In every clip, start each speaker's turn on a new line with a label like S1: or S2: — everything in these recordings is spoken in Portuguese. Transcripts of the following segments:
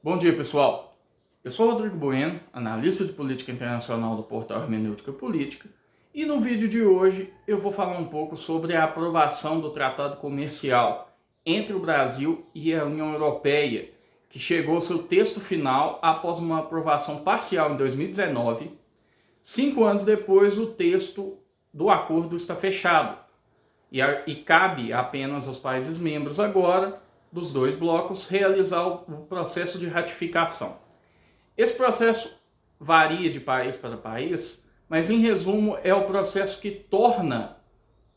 S1: Bom dia, pessoal. Eu sou Rodrigo Bueno, analista de política internacional do portal Hermenêutica Política, e no vídeo de hoje eu vou falar um pouco sobre a aprovação do Tratado Comercial entre o Brasil e a União Europeia, que chegou ao seu texto final após uma aprovação parcial em 2019. 5 anos depois, o texto do acordo está fechado e cabe apenas aos países membros agora dos dois blocos realizar o processo de ratificação. Esse processo varia de país para país, mas em resumo é o processo que torna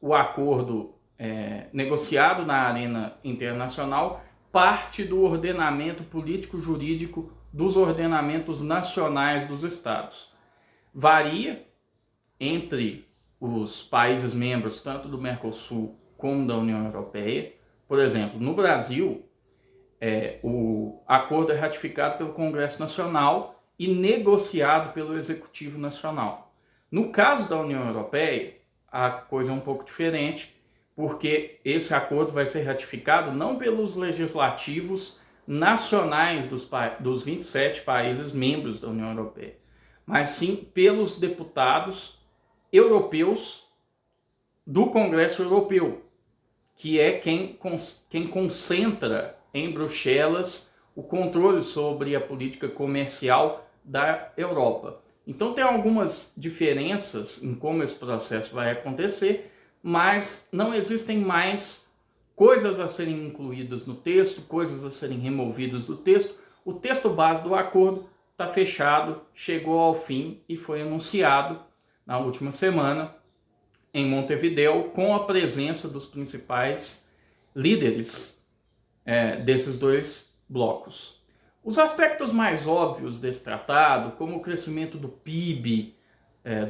S1: o acordo negociado na arena internacional parte do ordenamento político-jurídico dos ordenamentos nacionais dos estados. Varia entre os países membros, tanto do Mercosul como da União Europeia. Por exemplo, no Brasil, o acordo é ratificado pelo Congresso Nacional e negociado pelo Executivo Nacional. No caso da União Europeia, a coisa é um pouco diferente, porque esse acordo vai ser ratificado não pelos legislativos nacionais dos 27 países membros da União Europeia, mas sim pelos deputados europeus do Congresso Europeu, que é quem concentra em Bruxelas o controle sobre a política comercial da Europa. Então tem algumas diferenças em como esse processo vai acontecer, mas não existem mais coisas a serem incluídas no texto, coisas a serem removidas do texto. O texto base do acordo está fechado, chegou ao fim e foi anunciado na última semana em Montevideo, com a presença dos principais líderes desses dois blocos. Os aspectos mais óbvios desse tratado, como o crescimento do PIB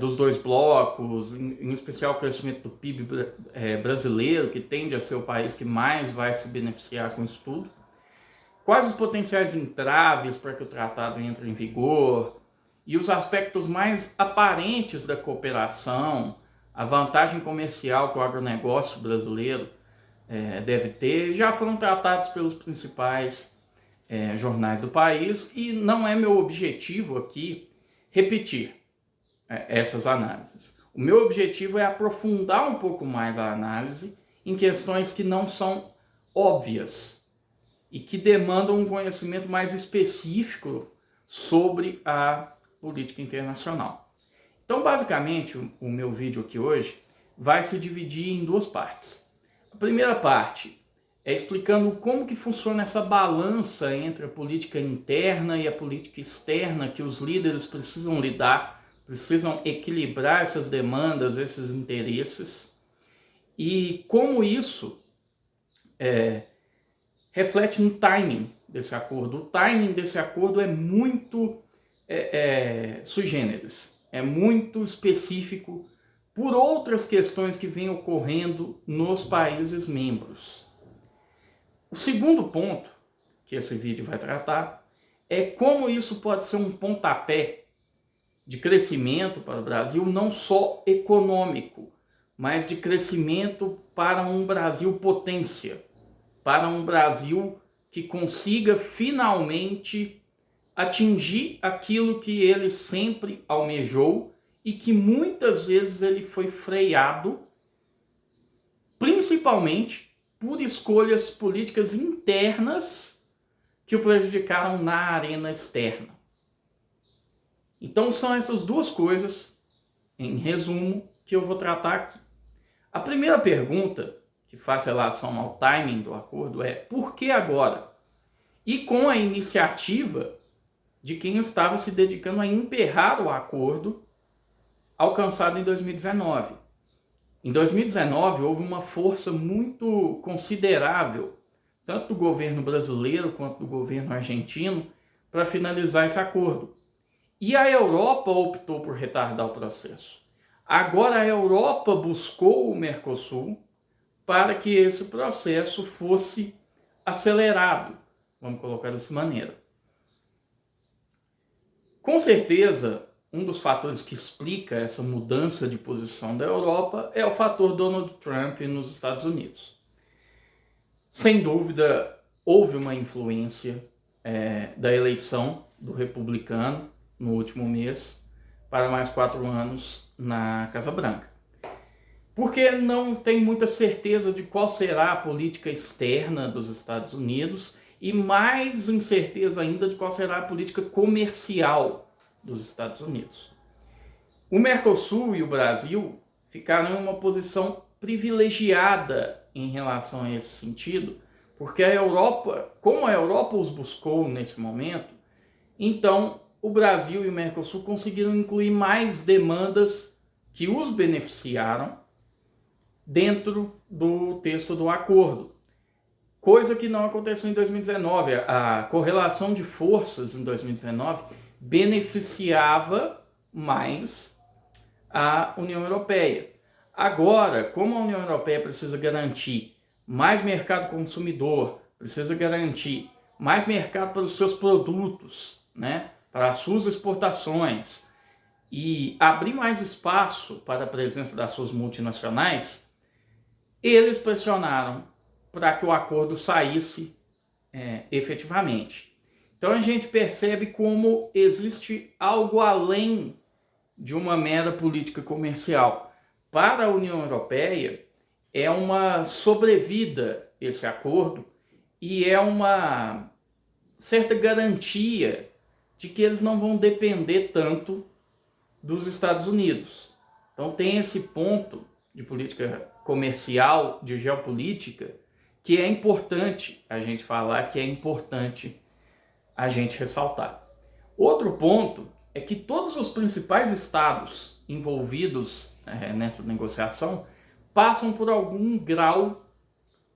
S1: dos dois blocos, em especial o crescimento do PIB brasileiro, que tende a ser o país que mais vai se beneficiar com isso tudo, quais os potenciais entraves para que o tratado entre em vigor, e os aspectos mais aparentes da cooperação, a vantagem comercial que o agronegócio brasileiro deve ter, já foram tratados pelos principais jornais do país, e não é meu objetivo aqui repetir essas análises. O meu objetivo é aprofundar um pouco mais a análise em questões que não são óbvias e que demandam um conhecimento mais específico sobre a política internacional. Então, basicamente, o meu vídeo aqui hoje vai se dividir em duas partes. A primeira parte é explicando como que funciona essa balança entre a política interna e a política externa que os líderes precisam lidar, precisam equilibrar essas demandas, esses interesses, e como isso reflete no timing desse acordo. O timing desse acordo é muito sui generis, é muito específico por outras questões que vêm ocorrendo nos países membros. O segundo ponto que esse vídeo vai tratar é como isso pode ser um pontapé de crescimento para o Brasil, não só econômico, mas de crescimento para um Brasil potência, para um Brasil que consiga finalmente atingir aquilo que ele sempre almejou e que muitas vezes ele foi freado, principalmente por escolhas políticas internas que o prejudicaram na arena externa. Então são essas duas coisas, em resumo, que eu vou tratar aqui. A primeira pergunta, que faz relação ao timing do acordo, é por que agora? E com a iniciativa de quem estava se dedicando a emperrar o acordo alcançado em 2019. Em 2019, houve uma força muito considerável, tanto do governo brasileiro quanto do governo argentino, para finalizar esse acordo. E a Europa optou por retardar o processo. Agora a Europa buscou o Mercosul para que esse processo fosse acelerado, vamos colocar dessa maneira. Com certeza, um dos fatores que explica essa mudança de posição da Europa é o fator Donald Trump nos Estados Unidos. Sem dúvida, houve uma influência da eleição do republicano no último mês para mais 4 anos na Casa Branca. Porque não tem muita certeza de qual será a política externa dos Estados Unidos e mais incerteza ainda de qual será a política comercial dos Estados Unidos. O Mercosul e o Brasil ficaram em uma posição privilegiada em relação a esse sentido, porque a Europa, como a Europa os buscou nesse momento, então o Brasil e o Mercosul conseguiram incluir mais demandas que os beneficiaram dentro do texto do acordo. Coisa que não aconteceu em 2019. A correlação de forças em 2019 beneficiava mais a União Europeia. Agora, como a União Europeia precisa garantir mais mercado consumidor, precisa garantir mais mercado para os seus produtos, né, para as suas exportações e abrir mais espaço para a presença das suas multinacionais, eles pressionaram para que o acordo saísse efetivamente. Então a gente percebe como existe algo além de uma mera política comercial. Para a União Europeia, é uma sobrevida esse acordo e é uma certa garantia de que eles não vão depender tanto dos Estados Unidos. Então tem esse ponto de política comercial, de geopolítica, que é importante a gente falar, que é importante a gente ressaltar. Outro ponto é que todos os principais estados envolvidos nessa negociação passam por algum grau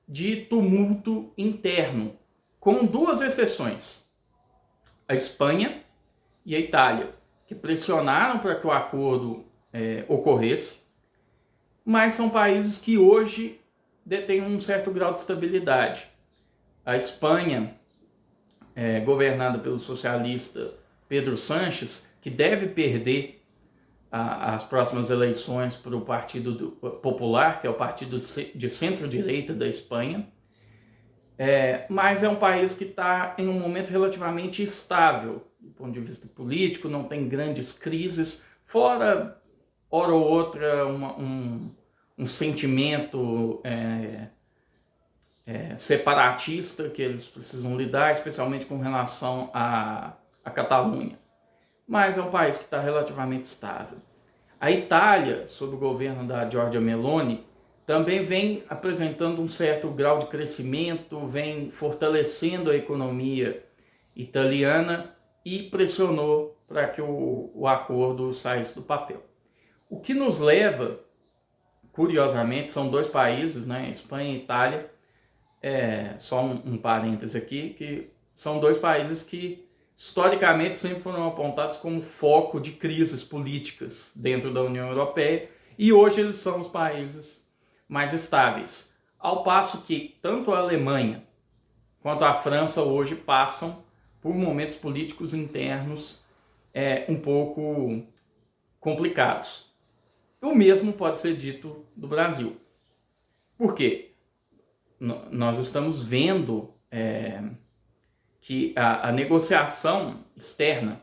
S1: de tumulto interno, com 2 exceções: a Espanha e a Itália, que pressionaram para que o acordo ocorresse, mas são países que hoje detêm um certo grau de estabilidade. A Espanha, governada pelo socialista Pedro Sánchez, que deve perder as próximas eleições para o Partido Popular, que é o partido de centro-direita da Espanha, mas é um país que está em um momento relativamente estável, do ponto de vista político, não tem grandes crises, fora, hora ou outra, um sentimento separatista que eles precisam lidar, especialmente com relação à Catalunha. Mas é um país que está relativamente estável. A Itália, sob o governo da Giorgia Meloni, também vem apresentando um certo grau de crescimento, vem fortalecendo a economia italiana e pressionou para que o acordo saísse do papel. O que nos leva, curiosamente, são 2 países, né, Espanha e Itália, só um parêntese aqui, que são 2 países que historicamente sempre foram apontados como foco de crises políticas dentro da União Europeia, e hoje eles são os países mais estáveis. Ao passo que tanto a Alemanha quanto a França hoje passam por momentos políticos internos um pouco complicados. O mesmo pode ser dito do Brasil. Por quê? Nós estamos vendo que a negociação externa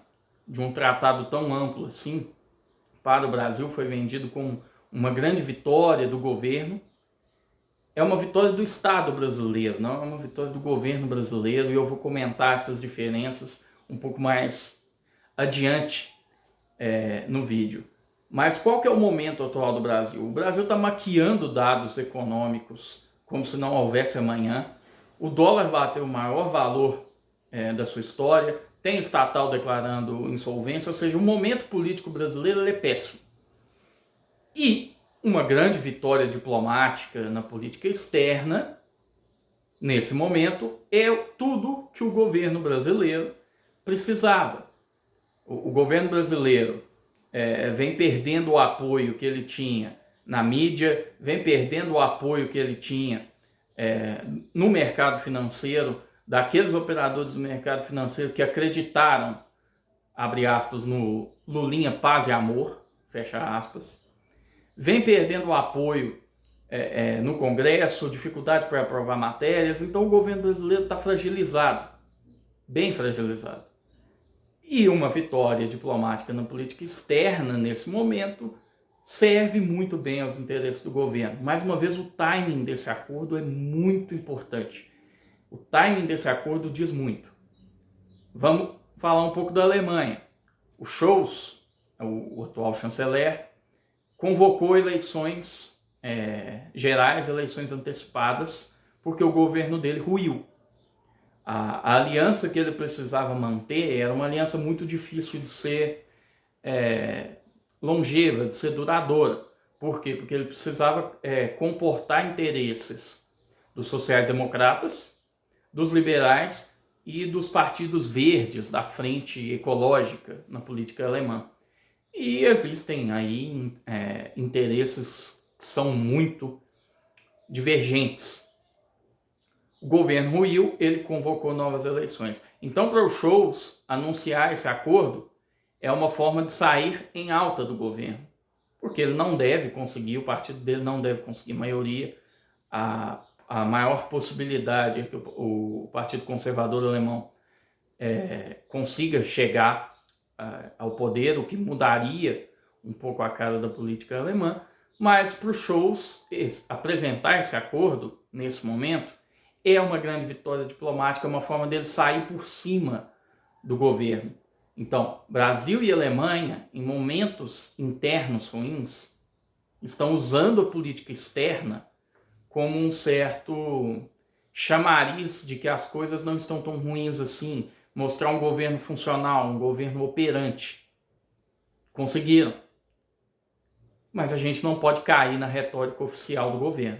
S1: de um tratado tão amplo assim para o Brasil foi vendido como uma grande vitória do governo. É uma vitória do Estado brasileiro, não é uma vitória do governo brasileiro, e eu vou comentar essas diferenças um pouco mais adiante no vídeo. Mas qual que é o momento atual do Brasil? O Brasil está maquiando dados econômicos como se não houvesse amanhã. O dólar bateu o maior valor da sua história, tem estatal declarando insolvência, ou seja, o momento político brasileiro é péssimo. E uma grande vitória diplomática na política externa, nesse momento, é tudo que o governo brasileiro precisava. O governo brasileiro vem perdendo o apoio que ele tinha na mídia, vem perdendo o apoio que ele tinha no mercado financeiro, daqueles operadores do mercado financeiro que acreditaram, abre aspas, no Lulinha Paz e Amor, fecha aspas, vem perdendo o apoio no Congresso, dificuldade para aprovar matérias. Então o governo brasileiro está fragilizado bem fragilizado. E uma vitória diplomática na política externa nesse momento serve muito bem aos interesses do governo. Mais uma vez, o timing desse acordo é muito importante. O timing desse acordo diz muito. Vamos falar um pouco da Alemanha. O Scholz, o atual chanceler, convocou eleições gerais, eleições antecipadas, porque o governo dele ruiu. A aliança que ele precisava manter era uma aliança muito difícil de ser longeva, de ser duradoura. Por quê? Porque ele precisava comportar interesses dos sociais-democratas, dos liberais e dos partidos verdes da frente ecológica na política alemã. E existem aí interesses que são muito divergentes. O governo ruiu, ele convocou novas eleições. Então, para o Scholz anunciar esse acordo é uma forma de sair em alta do governo, porque ele não deve conseguir, o partido dele não deve conseguir maioria. A maior possibilidade é que o Partido Conservador Alemão consiga chegar ao poder, o que mudaria um pouco a cara da política alemã. Mas para o Scholz apresentar esse acordo nesse momento é uma grande vitória diplomática, uma forma dele sair por cima do governo. Então, Brasil e Alemanha, em momentos internos ruins, estão usando a política externa como um certo chamariz de que as coisas não estão tão ruins assim, mostrar um governo funcional, um governo operante. Conseguiram. Mas a gente não pode cair na retórica oficial do governo.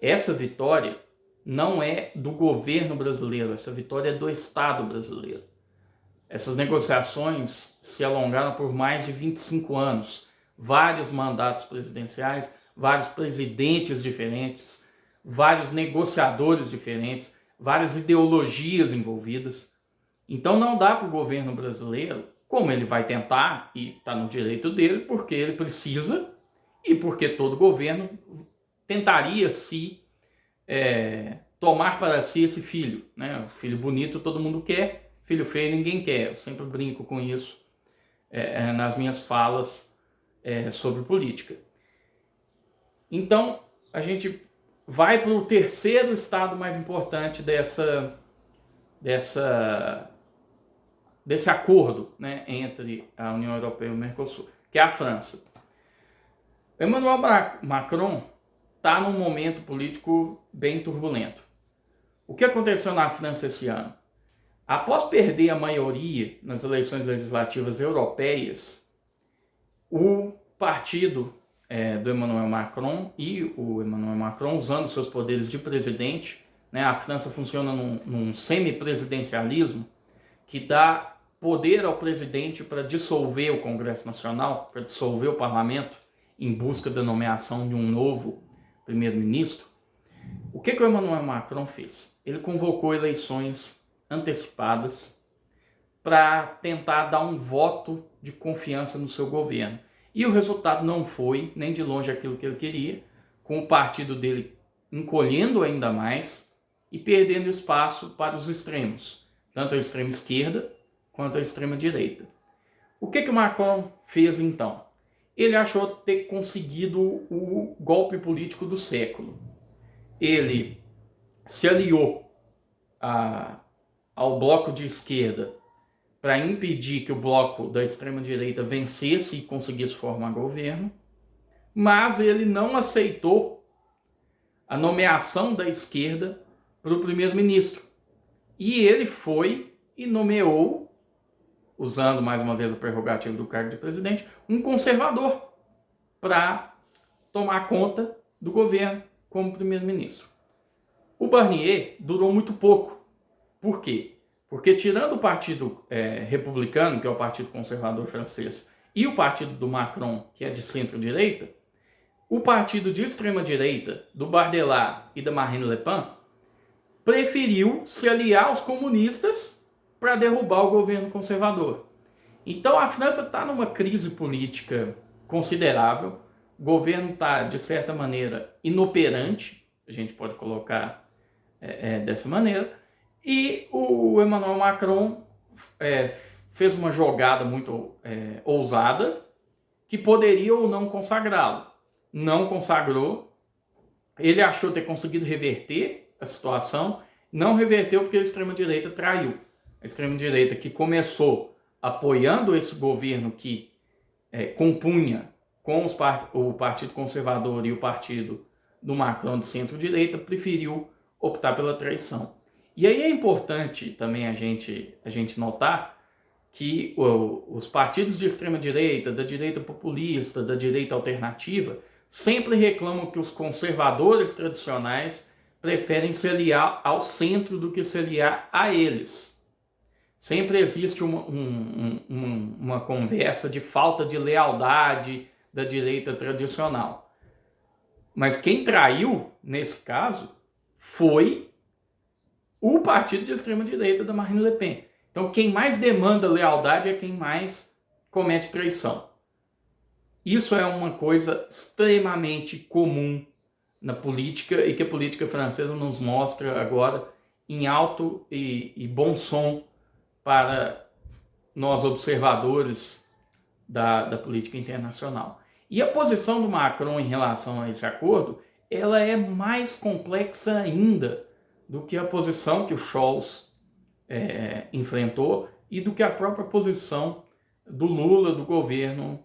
S1: Essa vitória não é do governo brasileiro, essa vitória é do Estado brasileiro. Essas negociações se alongaram por mais de 25 anos, vários mandatos presidenciais, vários presidentes diferentes, vários negociadores diferentes, várias ideologias envolvidas. Então não dá para o governo brasileiro, como ele vai tentar, e está no direito dele, porque ele precisa e porque todo governo tentaria tomar para si esse filho, né? O filho bonito todo mundo quer, filho feio ninguém quer. Eu sempre brinco com isso nas minhas falas sobre política. Então, a gente vai para o terceiro estado mais importante desse acordo, né, entre a União Europeia e o Mercosul, que é a França. Emmanuel Macron está num momento político bem turbulento. O que aconteceu na França esse ano? Após perder a maioria nas eleições legislativas europeias, o partido do Emmanuel Macron e o Emmanuel Macron, usando seus poderes de presidente, né, a França funciona num semipresidencialismo que dá poder ao presidente para dissolver o Congresso Nacional, para dissolver o parlamento, em busca da nomeação de um novo primeiro-ministro. O que o Emmanuel Macron fez? Ele convocou eleições antecipadas para tentar dar um voto de confiança no seu governo. E o resultado não foi nem de longe aquilo que ele queria, com o partido dele encolhendo ainda mais e perdendo espaço para os extremos, tanto a extrema esquerda quanto a extrema direita. O que o Macron fez então? Ele achou ter conseguido o golpe político do século. Ele se aliou ao bloco de esquerda para impedir que o bloco da extrema-direita vencesse e conseguisse formar governo, mas ele não aceitou a nomeação da esquerda para o primeiro-ministro. E ele foi e nomeou, usando mais uma vez a prerrogativa do cargo de presidente, um conservador para tomar conta do governo como primeiro-ministro. O Barnier durou muito pouco. Por quê? Porque tirando o partido republicano, que é o partido conservador francês, e o partido do Macron, que é de centro-direita, o partido de extrema-direita, do Bardella e da Marine Le Pen, preferiu se aliar aos comunistas para derrubar o governo conservador. Então a França está numa crise política considerável, o governo está, de certa maneira, inoperante, a gente pode colocar dessa maneira, E o Emmanuel Macron fez uma jogada muito ousada que poderia ou não consagrá-lo. Não consagrou. Ele achou ter conseguido reverter a situação. Não reverteu porque a extrema-direita traiu. A extrema-direita que começou apoiando esse governo que compunha com o Partido Conservador e o partido do Macron de centro-direita, preferiu optar pela traição. E aí é importante também a gente notar que os partidos de extrema-direita, da direita populista, da direita alternativa, sempre reclamam que os conservadores tradicionais preferem se aliar ao centro do que se aliar a eles. Sempre existe uma conversa de falta de lealdade da direita tradicional. Mas quem traiu, nesse caso, foi o partido de extrema-direita da Marine Le Pen. Então, quem mais demanda lealdade é quem mais comete traição. Isso é uma coisa extremamente comum na política e que a política francesa nos mostra agora em alto e bom som para nós observadores da política internacional. E a posição do Macron em relação a esse acordo, ela é mais complexa ainda do que a posição que o Scholz enfrentou e do que a própria posição do Lula, do governo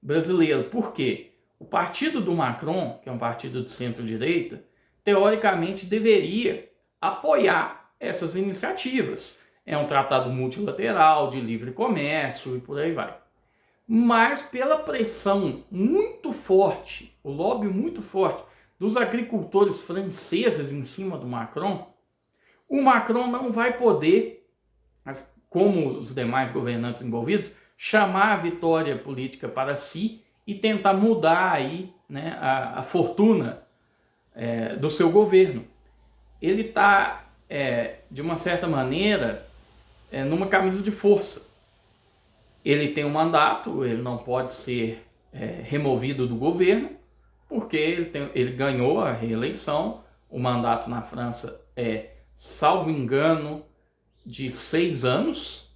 S1: brasileiro. Por quê? O partido do Macron, que é um partido de centro-direita, teoricamente deveria apoiar essas iniciativas. É um tratado multilateral, de livre comércio e por aí vai. Mas pela pressão muito forte, o lobby muito forte dos agricultores franceses em cima do Macron, o Macron não vai poder, como os demais governantes envolvidos, chamar a vitória política para si e tentar mudar aí, né, a fortuna do seu governo. Ele está, de uma certa maneira, numa camisa de força. Ele tem um mandato, ele não pode ser removido do governo, porque ele ganhou a reeleição. O mandato na França é, salvo engano, de 6 anos,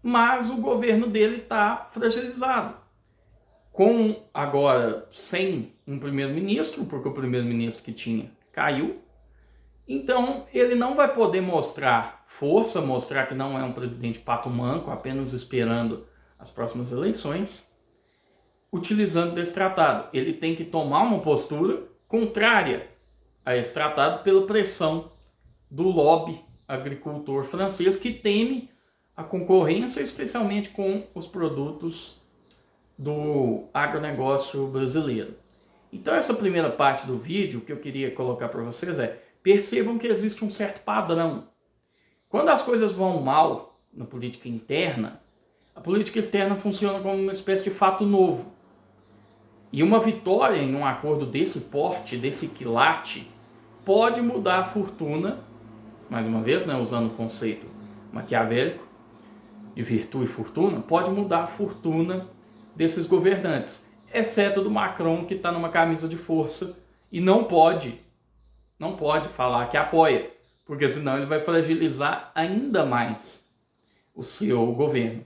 S1: mas o governo dele está fragilizado. Agora, sem um primeiro-ministro, porque o primeiro-ministro que tinha caiu, então ele não vai poder mostrar força, mostrar que não é um presidente pato manco, apenas esperando as próximas eleições, utilizando desse tratado. Ele tem que tomar uma postura contrária a esse tratado pela pressão do lobby agricultor francês, que teme a concorrência, especialmente com os produtos do agronegócio brasileiro. Então essa primeira parte do vídeo que eu queria colocar para vocês percebam que existe um certo padrão. Quando as coisas vão mal na política interna, a política externa funciona como uma espécie de fato novo. E uma vitória em um acordo desse porte, desse quilate, pode mudar a fortuna, mais uma vez, né, usando o conceito maquiavélico de virtude e fortuna, pode mudar a fortuna desses governantes, exceto do Macron, que está numa camisa de força e não pode falar que apoia, porque senão ele vai fragilizar ainda mais o seu governo.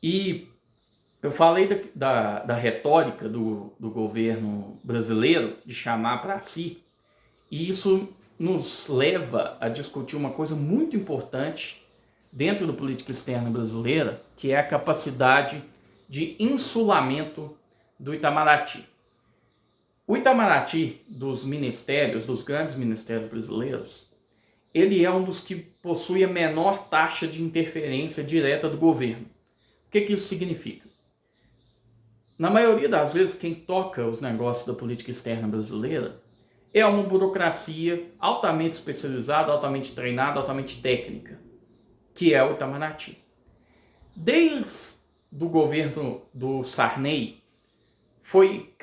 S1: E eu falei da retórica do governo brasileiro de chamar para si, e isso nos leva a discutir uma coisa muito importante dentro da política externa brasileira, que é a capacidade de insulamento do Itamaraty. O Itamaraty dos ministérios, dos grandes ministérios brasileiros, ele é um dos que possui a menor taxa de interferência direta do governo. O que isso significa? Na maioria das vezes, quem toca os negócios da política externa brasileira é uma burocracia altamente especializada, altamente treinada, altamente técnica, que é o Itamaraty. Desde o governo do Sarney, foi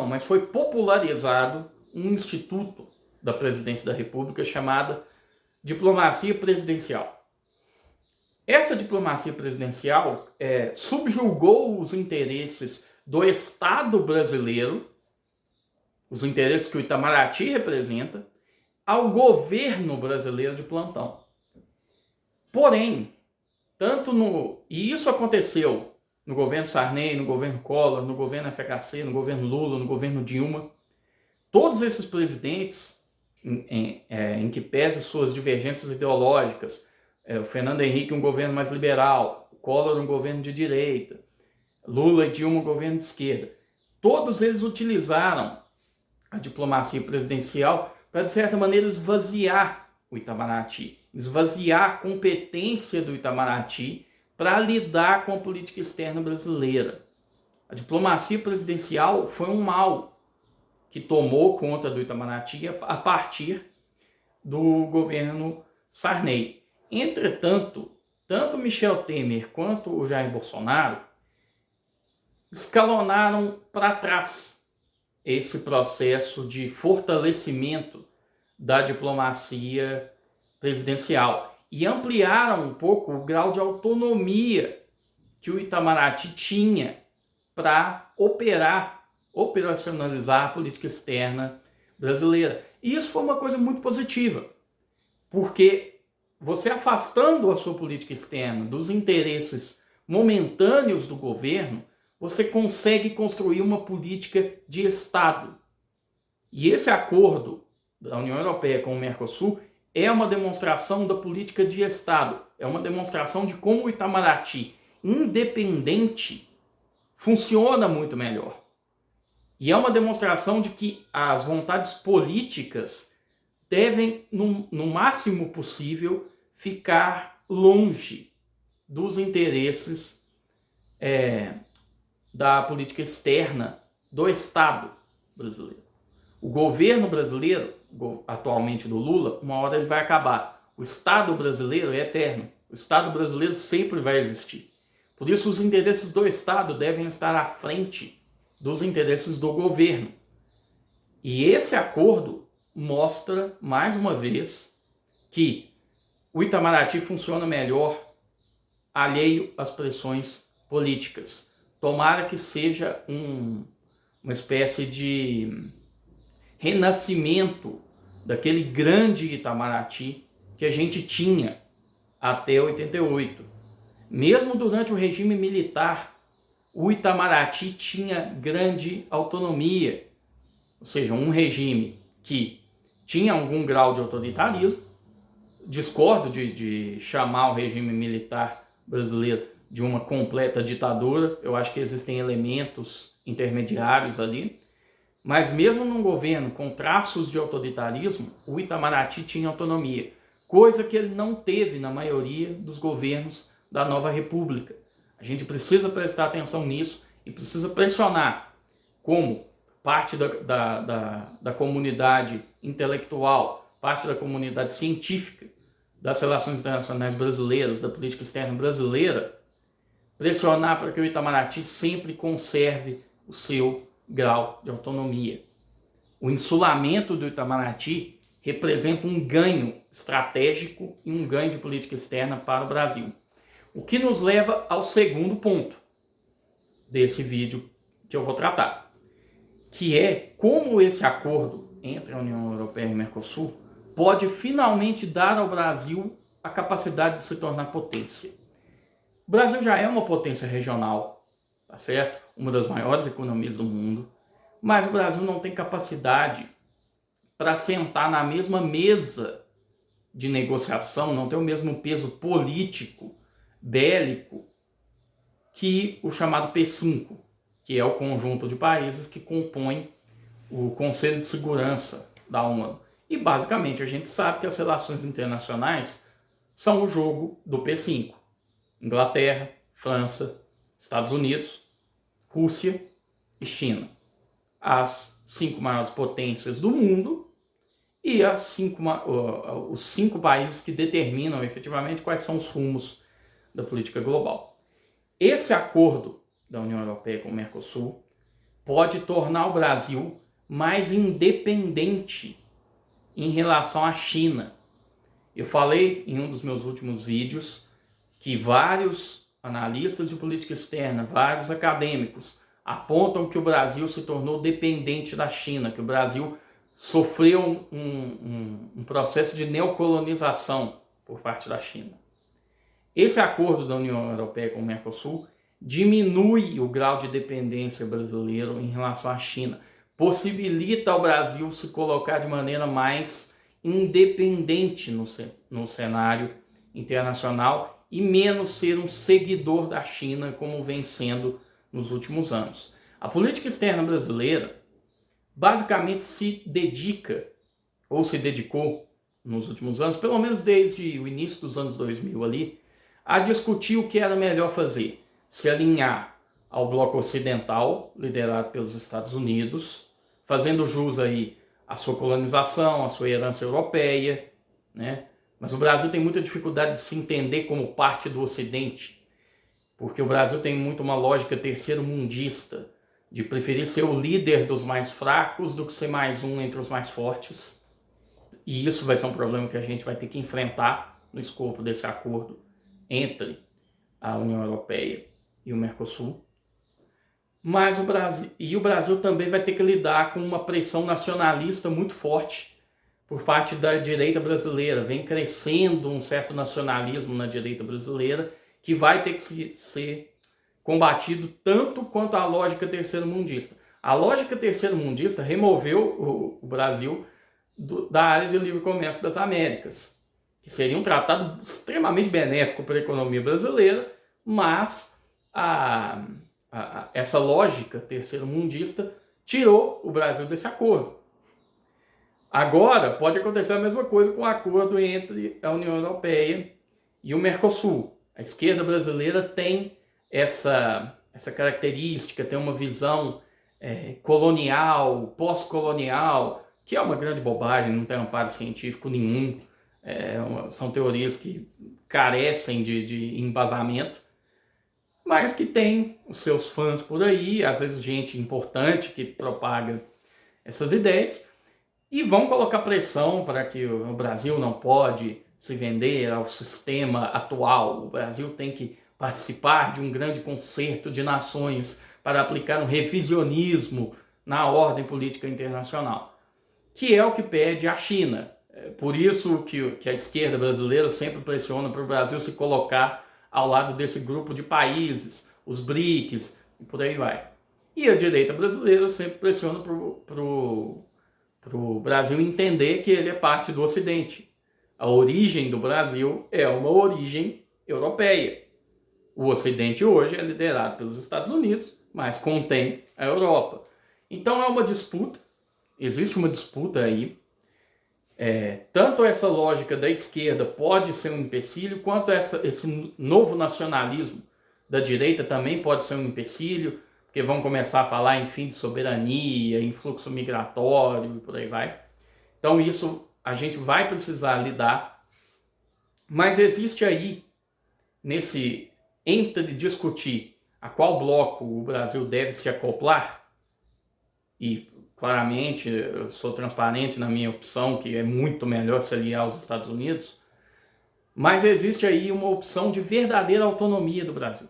S1: mas foi popularizado um instituto da presidência da República chamado Diplomacia Presidencial. Essa diplomacia presidencial subjugou os interesses do Estado brasileiro os interesses que o Itamaraty representa, ao governo brasileiro de plantão. Porém, e isso aconteceu no governo Sarney, no governo Collor, no governo FHC, no governo Lula, no governo Dilma, todos esses presidentes, em que pese suas divergências ideológicas, o Fernando Henrique um governo mais liberal, o Collor um governo de direita, Lula e Dilma um governo de esquerda, todos eles utilizaram a diplomacia presidencial para, de certa maneira, esvaziar o Itamaraty, esvaziar a competência do Itamaraty para lidar com a política externa brasileira. A diplomacia presidencial foi um mal que tomou conta do Itamaraty a partir do governo Sarney. Entretanto, tanto Michel Temer quanto o Jair Bolsonaro escalonaram para trás esse processo de fortalecimento da diplomacia presidencial e ampliaram um pouco o grau de autonomia que o Itamaraty tinha para operacionalizar a política externa brasileira. E isso foi uma coisa muito positiva, porque você afastando a sua política externa dos interesses momentâneos do governo, você consegue construir uma política de Estado. E esse acordo da União Europeia com o Mercosul é uma demonstração da política de Estado, é uma demonstração de como o Itamaraty independente funciona muito melhor. E é uma demonstração de que as vontades políticas devem, no máximo possível, ficar longe dos interesses da política externa do Estado brasileiro. O governo brasileiro, atualmente do Lula, uma hora ele vai acabar. O Estado brasileiro é eterno. O Estado brasileiro sempre vai existir. Por isso, os interesses do Estado devem estar à frente dos interesses do governo. E esse acordo mostra, mais uma vez, que o Itamaraty funciona melhor alheio às pressões políticas. Tomara que seja uma espécie de renascimento daquele grande Itamaraty que a gente tinha até 88. Mesmo durante o regime militar, o Itamaraty tinha grande autonomia, ou seja, um regime que tinha algum grau de autoritarismo. Discordo de chamar o regime militar brasileiro de uma completa ditadura, eu acho que existem elementos intermediários ali, mas mesmo num governo com traços de autoritarismo, o Itamaraty tinha autonomia, coisa que ele não teve na maioria dos governos da nova república. A gente precisa prestar atenção nisso e precisa pressionar como parte da comunidade intelectual, parte da comunidade científica das relações internacionais brasileiras, da política externa brasileira, pressionar para que o Itamaraty sempre conserve o seu grau de autonomia. O insulamento do Itamaraty representa um ganho estratégico e um ganho de política externa para o Brasil. O que nos leva ao segundo ponto desse vídeo que eu vou tratar, que é como esse acordo entre a União Europeia e o Mercosul pode finalmente dar ao Brasil a capacidade de se tornar potência. O Brasil já é uma potência regional, tá certo? Uma das maiores economias do mundo, mas o Brasil não tem capacidade para sentar na mesma mesa de negociação, não tem o mesmo peso político, bélico, que o chamado P5, que é o conjunto de países que compõem o Conselho de Segurança da ONU. E basicamente a gente sabe que as relações internacionais são o jogo do P5. Inglaterra, França, Estados Unidos, Rússia e China. As 5 maiores potências do mundo e os 5 países que determinam efetivamente quais são os rumos da política global. Esse acordo da União Europeia com o Mercosul pode tornar o Brasil mais independente em relação à China. Eu falei em um dos meus últimos vídeos que vários analistas de política externa, vários acadêmicos apontam que o Brasil se tornou dependente da China, que o Brasil sofreu um processo de neocolonização por parte da China. Esse acordo da União Europeia com o Mercosul diminui o grau de dependência brasileiro em relação à China, possibilita ao Brasil se colocar de maneira mais independente no cenário internacional e menos ser um seguidor da China como vem sendo nos últimos anos. A política externa brasileira basicamente se dedica, ou se dedicou nos últimos anos, pelo menos desde o início dos anos 2000 ali, a discutir o que era melhor fazer. Se alinhar ao bloco ocidental, liderado pelos Estados Unidos, fazendo jus aí à sua colonização, à sua herança europeia, né? Mas o Brasil tem muita dificuldade de se entender como parte do Ocidente, porque o Brasil tem muito uma lógica terceiro-mundista, de preferir ser o líder dos mais fracos do que ser mais um entre os mais fortes. E isso vai ser um problema que a gente vai ter que enfrentar no escopo desse acordo entre a União Europeia e o Mercosul. Mas o Brasil também vai ter que lidar com uma pressão nacionalista muito forte por parte da direita brasileira. Vem crescendo um certo nacionalismo na direita brasileira que vai ter que ser combatido tanto quanto a lógica terceiro-mundista. A lógica terceiro-mundista removeu o Brasil da área de livre comércio das Américas, que seria um tratado extremamente benéfico para a economia brasileira, mas essa lógica terceiro-mundista tirou o Brasil desse acordo. Agora pode acontecer a mesma coisa com o acordo entre a União Europeia e o Mercosul. A esquerda brasileira tem essa característica, tem uma visão colonial, pós-colonial, que é uma grande bobagem, não tem amparo científico nenhum, são teorias que carecem de embasamento, mas que tem os seus fãs por aí, às vezes gente importante que propaga essas ideias, e vão colocar pressão para que o Brasil não pode se vender ao sistema atual. O Brasil tem que participar de um grande concerto de nações para aplicar um revisionismo na ordem política internacional, que é o que pede a China. Por isso que a esquerda brasileira sempre pressiona para o Brasil se colocar ao lado desse grupo de países, os BRICS, e por aí vai. E a direita brasileira sempre pressiona para o Brasil entender que ele é parte do Ocidente. A origem do Brasil é uma origem europeia. O Ocidente hoje é liderado pelos Estados Unidos, mas contém a Europa. Então é uma disputa, existe uma disputa aí. Tanto essa lógica da esquerda pode ser um empecilho, quanto esse novo nacionalismo da direita também pode ser um empecilho, porque vão começar a falar em fim de soberania, em fluxo migratório e por aí vai. Então isso a gente vai precisar lidar, mas existe aí, entre discutir a qual bloco o Brasil deve se acoplar, e claramente eu sou transparente na minha opção, que é muito melhor se aliar aos Estados Unidos, mas existe aí uma opção de verdadeira autonomia do Brasil.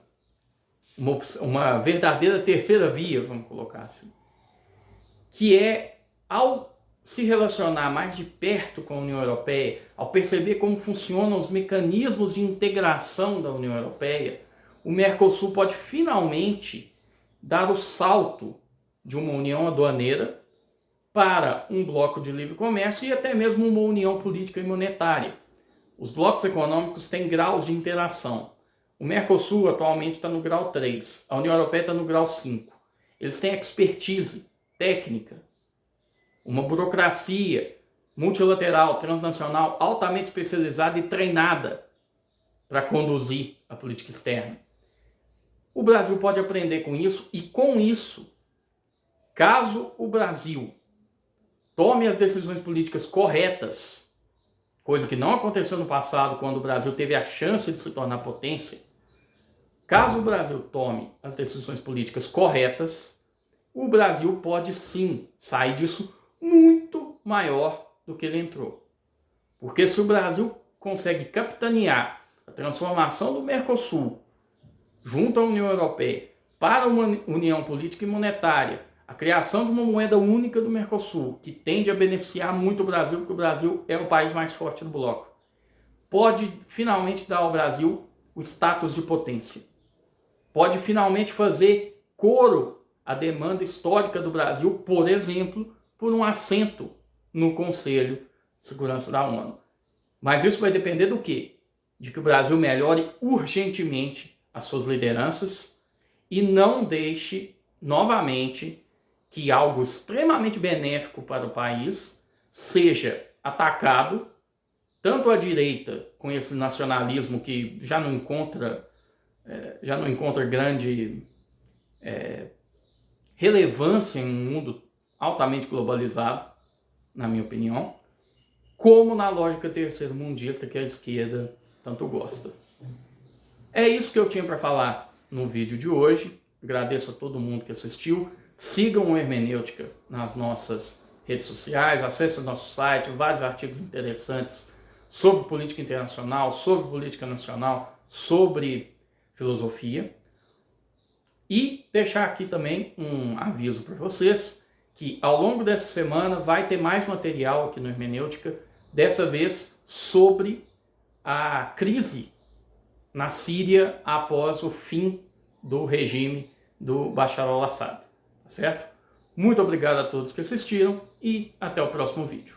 S1: Uma verdadeira terceira via, vamos colocar assim, que é, ao se relacionar mais de perto com a União Europeia, ao perceber como funcionam os mecanismos de integração da União Europeia, o Mercosul pode finalmente dar o salto de uma união aduaneira para um bloco de livre comércio e até mesmo uma união política e monetária. Os blocos econômicos têm graus de interação. O Mercosul atualmente está no grau 3, a União Europeia está no grau 5. Eles têm expertise técnica, uma burocracia multilateral, transnacional, altamente especializada e treinada para conduzir a política externa. O Brasil pode aprender com isso e, com isso, caso o Brasil tome as decisões políticas corretas, coisa que não aconteceu no passado quando o Brasil teve a chance de se tornar potência, caso o Brasil tome as decisões políticas corretas, o Brasil pode sim sair disso muito maior do que ele entrou. Porque se o Brasil consegue capitanear a transformação do Mercosul junto à União Europeia para uma união política e monetária, a criação de uma moeda única do Mercosul, que tende a beneficiar muito o Brasil, porque o Brasil é o país mais forte do bloco, pode finalmente dar ao Brasil o status de potência. Pode finalmente fazer coro à demanda histórica do Brasil, por exemplo, por um assento no Conselho de Segurança da ONU. Mas isso vai depender do quê? De que o Brasil melhore urgentemente as suas lideranças e não deixe novamente que algo extremamente benéfico para o país seja atacado, tanto à direita, com esse nacionalismo que já não encontra grande relevância em um mundo altamente globalizado, na minha opinião, como na lógica terceiro-mundista que a esquerda tanto gosta. É isso que eu tinha para falar no vídeo de hoje. Agradeço a todo mundo que assistiu. Sigam o Hermenêutica nas nossas redes sociais, acessem o nosso site, vários artigos interessantes sobre política internacional, sobre política nacional, sobre filosofia. E deixar aqui também um aviso para vocês que ao longo dessa semana vai ter mais material aqui no Hermenêutica, dessa vez sobre a crise na Síria após o fim do regime do Bashar al-Assad. Tá certo? Muito obrigado a todos que assistiram e até o próximo vídeo.